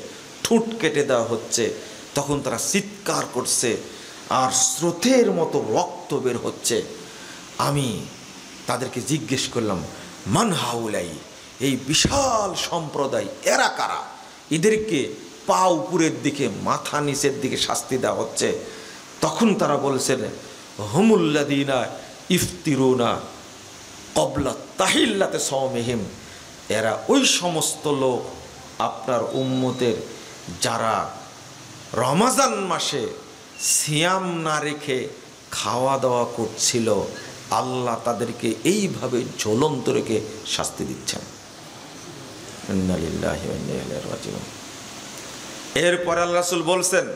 ঠোঁট কেটে দেওয়া হচ্ছে, তখন তারা চিৎকার করছে আর স্রোতের মতো রক্ত বের হচ্ছে। আমি তাদেরকে জিজ্ঞেস করলাম, মান হাউলাই, এই বিশাল সম্প্রদায় এরা কারা? এদেরকে পা উপরের দিকে মাথা নিচের দিকে শাস্তি দেওয়া হচ্ছে। তখন তারা বলছেন, হুমুল্লাযীনা ইফতিরুনা ক্বাবলা তাহিল্লাতি সাওমিহিম, এরা ওই সমস্ত লোক আপনার উম্মতের যারা রমজান মাসে সিয়াম না রেখে খাওয়া দাওয়া করছিল, আল্লাহ তাদেরকে এইভাবে জ্বলন্ত রেখে শাস্তি দিচ্ছেন। ইন্না লিল্লাহি ওয়া ইন্না ইলাইহি রাজিউন। এরপর আল্লাহ রাসূল বলছেন,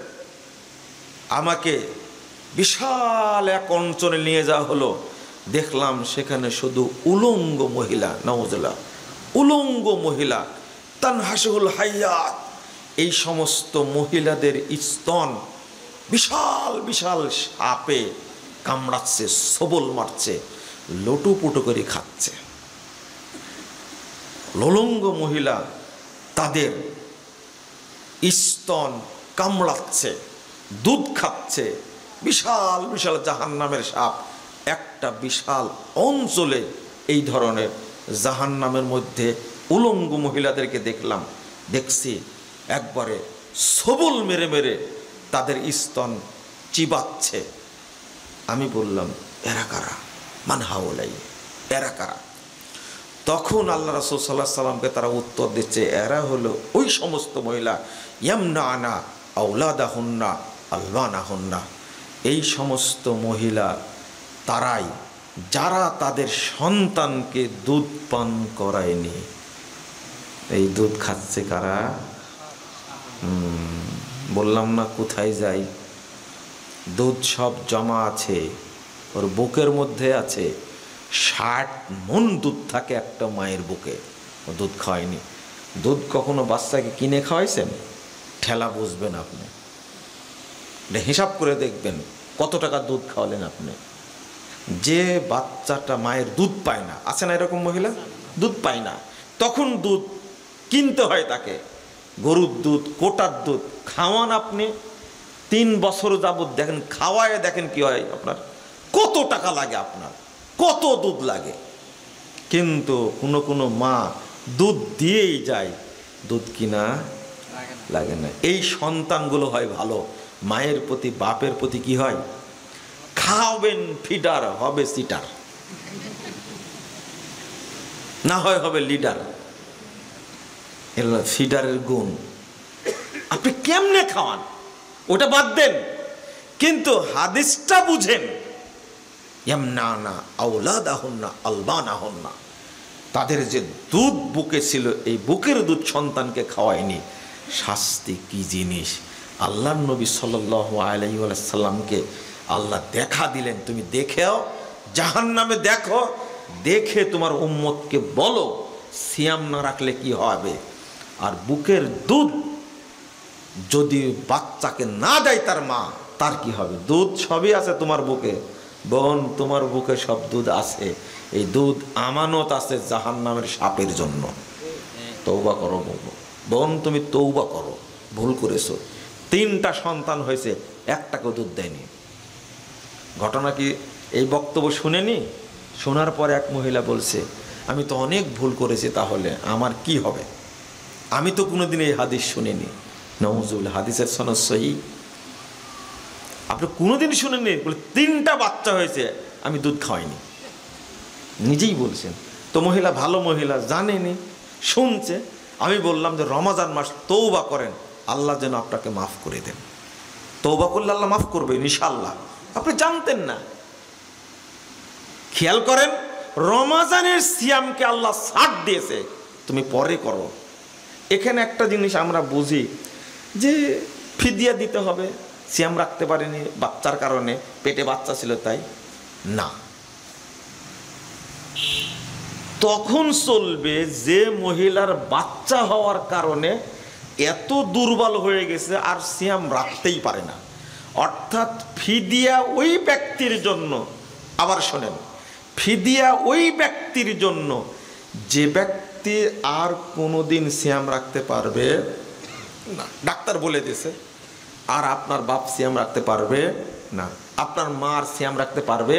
আমাকে বিশাল এক অঞ্চলে নিয়ে যাওয়া হলো। দেখলাম সেখানে শুধু উলঙ্গ মহিলা, নাউজুবিল্লাহ, উলঙ্গ মহিলা, তানহাসুল হাইয়াত, এই সমস্ত মহিলাদের স্তন বিশাল বিশাল সাপে কামড়াচ্ছে, সবল মারছে, লটুপুটু করে খাচ্ছে। উলঙ্গ মহিলা তাদের স্তন কামড়াচ্ছে, দুধ খাচ্ছে, বিশাল বিশাল জাহান্নামের সাপ। একটা বিশাল অঞ্চলে এই ধরনের জাহান্নামের মধ্যে উলঙ্গ মহিলাদেরকে দেখলাম, দেখছি একবারে সবল মেরে মেরে তাদের স্তন চিবাচ্ছে। আমি বললাম, এরা কারা? মান হাউলাই, এরা কারা? তখন আল্লাহ রাসূল সাল্লাল্লাহু আলাইহি সাল্লামকে তারা উত্তর দিচ্ছে, এরা হলো ওই সমস্ত মহিলা, ইয়ামনানা আওলাদাহুন্না আলবানাহুন্না, এই সমস্ত মহিলা তারাই যারা তাদের সন্তানকে দুধ পান করায়নি। এই দুধ খাচ্ছে কারা? বললাম না কোথায় যাই, দুধ সব জমা আছে, ওর বুকের মধ্যে আছে। 60 মণ দুধ থাকে একটা মায়ের বুকে, ও দুধ খাওয়ায়নি। দুধ কখনো বাচ্চাকে কিনে খাওয়াইছেন? ঠেলা বুঝবেন আপনি, হিসাব করে দেখবেন কত টাকা দুধ খাওয়ালেন আপনি। যে বাচ্চাটা মায়ের দুধ পায় না, আছে না এরকম মহিলা, দুধ পায় না, তখন দুধ কিনতে হয় তাকে, গরুর দুধ, কোটার দুধ খাওয়ান আপনি 3 বছর যাবত, দেখেন খাওয়ায়, দেখেন কি হয় আপনার, কত টাকা লাগে আপনার, কত দুধ লাগে। কিন্তু কোনো কোনো মা দুধ দিয়েই যায়, দুধ কিনা লাগে না। এই সন্তানগুলো হয় ভালো, মায়ের প্রতি বাপের প্রতি কি হয়, খাওয়াবেন ফিডার, হবে সিটার, না হয় হবে লিডার। এগুলো ফিডারের গুণ। আপনি কেমনে খাওয়ান ওটা বাদ দেন, কিন্তু হাদিসটা বুঝেন, ইয়ামনানা আওলাদাহুন্না আলবানাহুন্না, তাদের যে দুধ বুকে ছিল, এই বুকের দুধ সন্তানকে খাওয়ায়নি। শাস্তি কি জিনিস! আল্লাহর নবী সাল্লাল্লাহু আলাইহি ওয়াসাল্লামকে আল্লাহ দেখা দিলেন, তুমি দেখেও জাহান্নামে দেখো, দেখে তোমার উম্মতকে বলো সিয়াম না রাখলে কি হবে। আর বুকের দুধ যদি বাচ্চাকে না দেয় তার মা, তার কি হবে? দুধ সবই আছে তোমার বুকে, বোন, তোমার বুকে সব দুধ আছে, এই দুধ আমানত আছে জাহান্নামের সাপের জন্য। তওবা করো বোন, তুমি তওবা করো, ভুল করেছো। 3টা সন্তান হয়েছে, একটাকেও দুধ দেয়নি। ঘটনা কি এই বক্তব্য শুনেনি? শোনার পর এক মহিলা বলছে, আমি তো অনেক ভুল করেছি, তাহলে আমার কি হবে? আমি তো কোনোদিন এই হাদিস শুনিনি। নাউজুবিল্লাহ, হাদিসের সনদ সহিহ। আপনি কোনোদিন শুনেননি? বলে 3টা বাচ্চা হয়েছে, আমি দুধ খাওয়াইনি, নিজেই বলছেন। তো মহিলা ভালো মহিলা, জানেনি, শুনছে। আমি বললাম যে রমজান মাস, তওবা করেন, আল্লাহ যেন আপনাকে মাফ করে দেন। তওবা করলে আল্লাহ মাফ করবে ইনশাআল্লাহ। আপনি জানতেন না। খেয়াল করেন, রমজানের সিয়ামকে আল্লাহ ছাড় দিয়েছে, তুমি পরে করো। এখানে একটা জিনিস আমরা বুঝি যে ফিদিয়া দিতে হবে, সিয়াম রাখতে পারেনি বাচ্চার কারণে, পেটে বাচ্চা ছিল তাই না। তখন চলবে যে মহিলার বাচ্চা হওয়ার কারণে এত দুর্বল হয়ে গেছে আর সিয়াম রাখতেই পারে না, অর্থাৎ ফিদিয়া ওই ব্যক্তির জন্য। আবার শোনেন, ফিদিয়া ওই ব্যক্তির জন্য যে ব্যক্তি আর কোনোদিন সিয়াম রাখতে পারবে না। ডাক্তার বলে দিয়েছে আর আপনার বাপ সিয়াম রাখতে পারবে না, আপনার মার সিয়াম রাখতে পারবে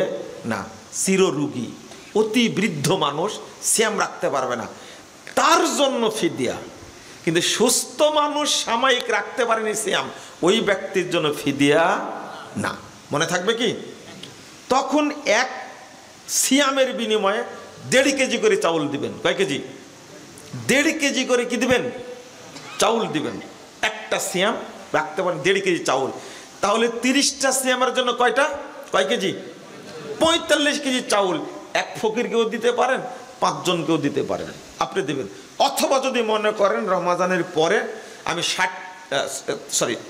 না, চিররোগী অতি বৃদ্ধ মানুষ সিয়াম রাখতে পারবে না, তার জন্য ফিদিয়া। কিন্তু সুস্থ মানুষ সাময়িক রাখতে পারেনি সিয়াম, ওই ব্যক্তির জন্য ফিদিয়া না। মনে থাকবে কি? তখন এক সিয়ামের বিনিময়ে 1.5 কেজি করে চাউল দিবেন। কয় কেজি? 1.5 কেজি করে কি দিবেন? চাউল দিবেন। একটা সিয়াম রাখতে পারেন 1.5 কেজি চাউল, তাহলে 30টা সিয়ামের জন্য কয়টা? কয় কেজি? 45 কেজি চাউল। এক ফকিরকেও দিতে পারেন, 5 জনকেও দিতে পারেন, আপনি দেবেন। অথবা যদি মনে করেন রমজানের পরে আমি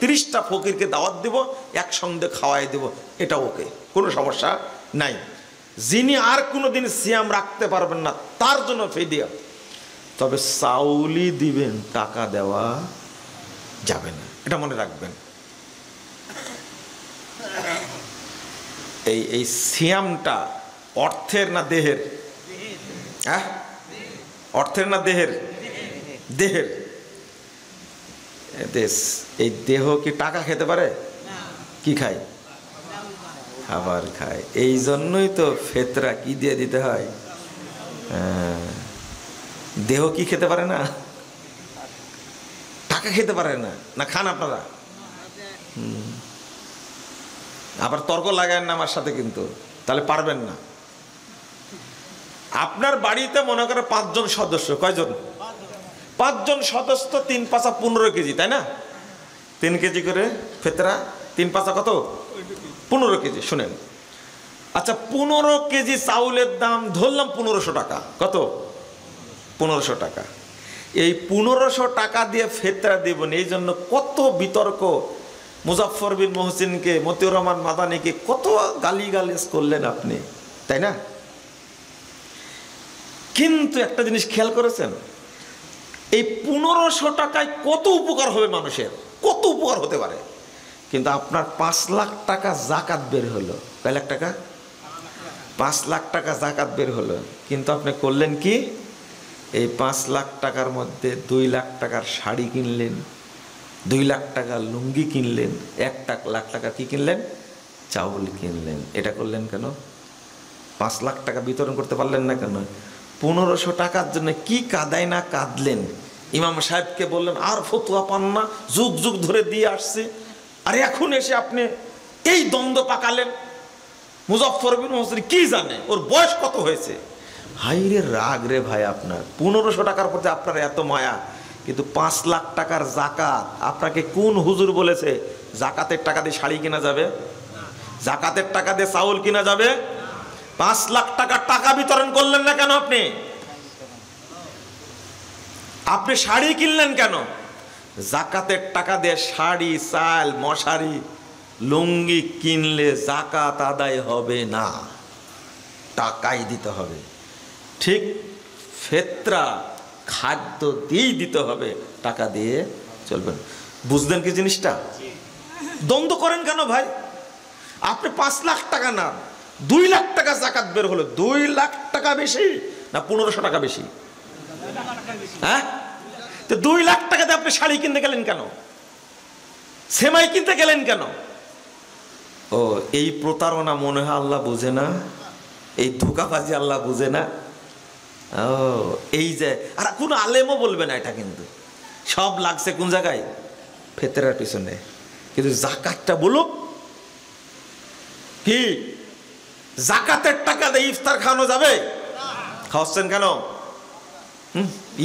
30টা ফকিরকে দাওয়াত দেব, একসঙ্গে খাওয়াই দেব, এটা ওকে, কোনো সমস্যা নাই। যিনি আর কোনোদিন সিয়াম রাখতে পারবেন না তার জন্য ফিদিয়া। তবে চাউলই দিবেন, টাকা দেওয়া যাবে না, এটা মনে রাখবেন। এই সিয়ামটা অর্থের না দেহের? হ্যাঁ, অর্থের না দেহের? দেহের। এই দেহ কি টাকা খেতে পারে? কি খায়? খাবার খায়। এই জন্যই তো ফেতরা কি দিয়ে দিতে হয়। দেহ কি খেতে পারে না? টাকা খেতে পারে না, না খান আপনারা? আবার তর্ক লাগায়েন না আমার সাথে, কিন্তু তাহলে পারবেন না। আপনার বাড়িতে মনে করে 5 জন সদস্য, কয়জন? 5 জন সদস্য, 3 পাঁচা 15 কেজি, তাই না? 3 কেজি করে ফেতরা, 3 পাঁচা কত? 15 কেজি। শুনেন, আচ্ছা 15 কেজি চাউলের দাম ধরলাম 1500 টাকা। কত? 1500 টাকা। এই 1500 টাকা দিয়ে ফেতরা দেবেন, এই জন্য কত বিতর্ক। মুজাফফর বিন মহসিনকে, মতিউর রহমান মাদানিকে কত গালিগালাজ করলেন আপনি, তাই না? কিন্তু একটা জিনিস খেয়াল করেছেন, এই 1500 টাকায় কত উপকার হবে মানুষের, কত উপকার হতে পারে। কিন্তু আপনার 5 লাখ টাকা জাকাত বের হলো। কয় লাখ টাকা? 5 লাখ টাকা জাকাত বের হলো। কিন্তু আপনি করলেন কি? এই 5 লাখ টাকার মধ্যে 2 লাখ টাকার শাড়ি কিনলেন, 2 লাখ টাকা লুঙ্গি কিনলেন, 1 লাখ টাকা কি কিনলেন? চাউল কিনলেন। এটা করলেন কেন? 5 লাখ টাকা বিতরণ করতে পারলেন না কেন? 1500 টাকার জন্য কি কাঁদাই না কাঁদলেন। ইমাম সাহেবকে বললেন আর ফতোয়া পান না, যুগ যুগ ধরে দিয়ে আসছে, আর এখন এসে আপনি এই দ্বন্দ্ব পাকালেন। মুজাফফর বিন মহসিন কি জানে, ওর বয়স কত হয়েছে? হাই রে রাগ রে ভাই, আপনার 1500 টাকার প্রতি আপনার এত মায়া, কিন্তু 5 লাখ টাকার জাকাত আপনাকে কোন হুজুর বলেছে জাকাতের টাকা দিয়ে শাড়ি কেনা যাবে? জাকাতের টাকা দিয়ে চাউল কেনা যাবে? 5 লাখ টাকার টাকা বিতরণ করলেন না কেন? আপনি শাড়ি কিনলেন কেন? জাকাতের টাকা দিয়ে শাড়ি, চাল, মশারি, লুঙ্গি কিনলে জাকাত আদায় হবে না, টাকাই দিতে হবে। ঠিক ফেতরা খাদ্য দিয়েই দিতে হবে, টাকা দিয়ে চলবেন। বুঝলেন কি জিনিসটা? দ্বন্দ্ব করেন কেন ভাই? আপনি 5 লাখ টাকা না 2 লাখ টাকা জাকাত বের হলো, 2 লাখ টাকা বেশি না 1500 টাকা বেশি? হ্যাঁ, তো 2 লাখ টাকাতে আপনি শাড়ি কিনতে গেলেন কেন? সেমাই কিনতে গেলেন কেন? ও এই প্রতারণা মনে হয় আল্লাহ বুঝে না, এই ধোঁকাবাজি আল্লাহ বুঝে না। ও এই যে, আর কোনো আলেমও বলবে না এটা, কিন্তু সব লাগছে কোন জায়গায়? ফেতরার পিছনে। কিন্তু জাকাতটা বলুক কি? জাকাতের টাকা দিয়ে ইফতার খাওয়ানো যাবে? খাওয়াচ্ছেন কেন?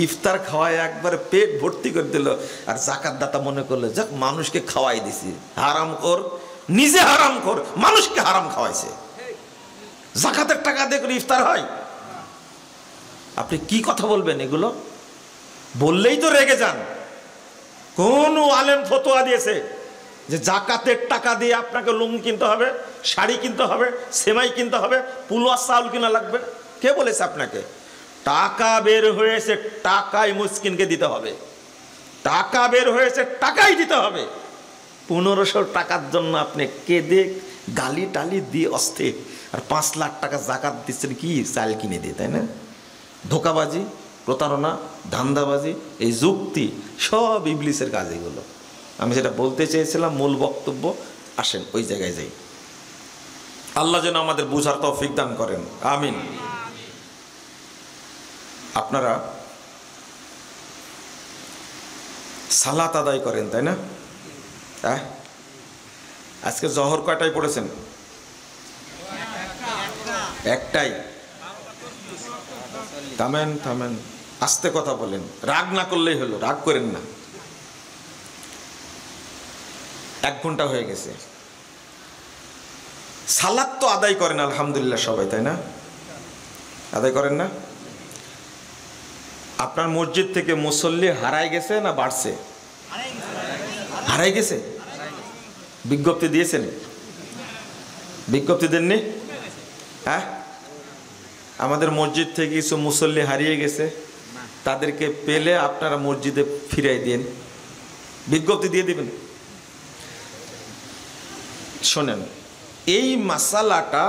ইফতার খাওয়ায় একবারে পেট ভর্তি করে দিল, আর জাকাত দাতা মনে করলো যাক মানুষকে খাওয়াই দিছি। হারাম কর, নিজে হারাম কর, মানুষকে হারাম খাওয়াইছে। জাকাতের টাকা দিয়ে করে ইফতার হয়? আপনি কি কথা বলবেন এগুলো? বললেই তো রেগে যান। কোন আলেম ফতোয়া দিয়েছে যে জাকাতের টাকা দিয়ে আপনাকে লুঙ্গি কিনতে হবে, শাড়ি কিনতে হবে, সেমাই কিনতে হবে, পুলুয়া চাউল কিনা লাগবে? কে বলেছে আপনাকে? টাকা বের হয়েছে, টাকাই মুসকিনকে দিতে হবে। টাকা বের হয়েছে, টাকাই দিতে হবে। 1500 টাকার জন্য আপনি কেঁদে গালি টালি দিয়ে অস্থির, আর 5 লাখ টাকা জাকাত দিচ্ছেন কি চাল কিনে দিয়ে, তাই না? ধোকাবাজি, প্রতারণা, ধান্দাবাজি, এই যুক্তি সব ইবলিসের কাজ এগুলো। আমি যেটা বলতে চেয়েছিলাম মূল বক্তব্য, আসেন ওই জায়গায় যাই। আল্লাহ যেন আমাদের বুঝার তৌফিক দান করেন, আমিন। আপনারা সালাত আদায় করেন, তাই না? হ্যাঁ, আজকে জহর কয়টায় পড়েছেন? একটাই। থামেন থামেন, আস্তে কথা বলেন, রাগ না করলেই হলো, রাগ করেন না। 1 ঘন্টা হয়ে গেছে। সালাত তো আদায় করেন আলহামদুলিল্লাহ সবাই, তাই না? আদায় করেন না? আপনার মসজিদ থেকে মুসল্লি হারাই গেছে না বাড়ছে? হারাই গেছে। বিজ্ঞপ্তি দিয়েছেন? বিজ্ঞপ্তি দেননি? হ্যাঁ, আমাদের মসজিদ থেকে কিছু মুসল্লি হারিয়ে গেছে, তাদেরকে পেলে আপনারা মসজিদে ফিরাই দিন, বিজ্ঞপ্তি দিয়ে দিবেন। শোনেন, এই মাসালাটা